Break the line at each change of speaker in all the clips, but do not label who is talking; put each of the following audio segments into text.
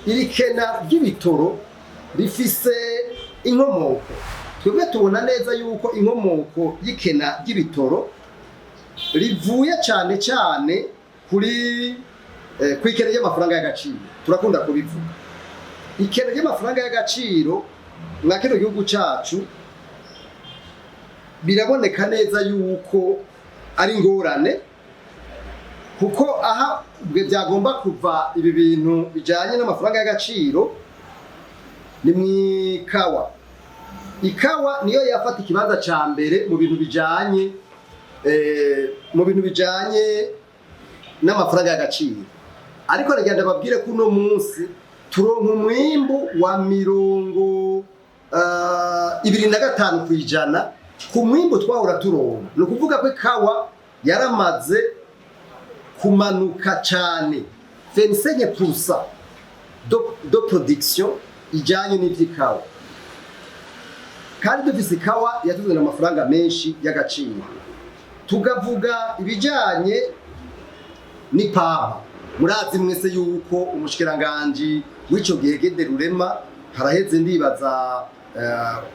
iri kena ry'ibitoro rifise inkomoko. Twebwe tubona neza yuko inkomoko y'ikena ry'ibitoro rivuye cyane cyane kuri kwikena ry'amafaranga y'agaciro. Turakunda kubivuga ikena ry'amafaranga y'agaciro mwa kino gihugu cyacu biraboneka neza yuko ari ingorane, kuko aha byagomba kuva ibi bintu bijanye n'amafaranga y'agaciro ni mwikawa. Ikawa niyo yafata ikibanza ca mbere mu bintu bijanye n'amafaranga y'agaciro. Ariko ragenda babwire ko uno munsi turonka umwimbu wa 25% kwijana ku mwimbu twahora turonka. No kuvuga ko ikawa yaramaze kumanuka cyane 25% de production ijanye n'ivy'ikawa, kandi dufise ikawa yatuzana amafaranga menshi y'agaciro. Tugavuga ibijanye n'ipampa. Murazi mwese yuko umushikiranganje w'ico gihe Gede Rurema haraheze ndibaza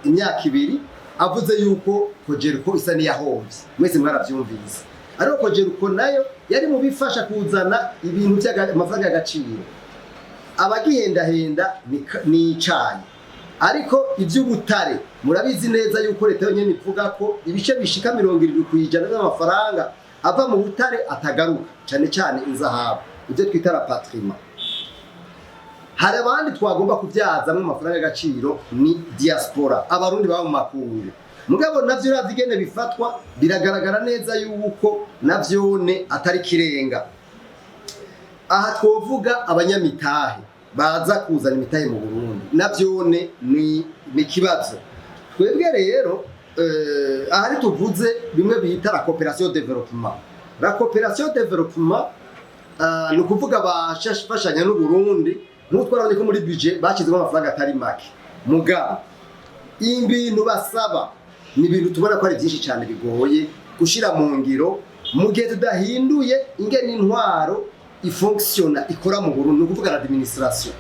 imyaka 2 avuze yuko Kojeruko isa niyahomvye. Mwese mwaravyumvise. Ariko Kojeruko nayo yari mu bifasha kuzana ibintu by'amafaranga y'agaciro. Abagihendahenda ni icanye. Ariko iby'ubutare murabizi neza yuko leta yonyene ivuga ko ibice bishika 70% by'amafaranga ava mu butare atagaruka, cyane cyane inzahabu, ibyo twita la patrimoine. Hari abandi twagomba kubyazamwe amafaranga y'agaciro ni diaspora, abarundi baba mu makungu. Mugabo navyo uravyigene bifatwa biragaragara neza yuko navyone atari kirenga. Aha twovuga abanyamitahe baza kuzana imitahe mu Burundi, navyone ni kibazo. Twebwe rero ahari tuvuze bimwe bita la coopération développement. La coopération développement ni kuvuga bashashanya n'u Burundi, n'utwarabone ko muri budget bakizemo amafaranga atari make. Mugabo ibintu basaba ni ibintu tubona ko ari byinshi cyane bigoye gushira mu ngiro mu gihe tudahinduye ingene intwaro ifonctiona ikora mu Burundi, kuvuga l'administration.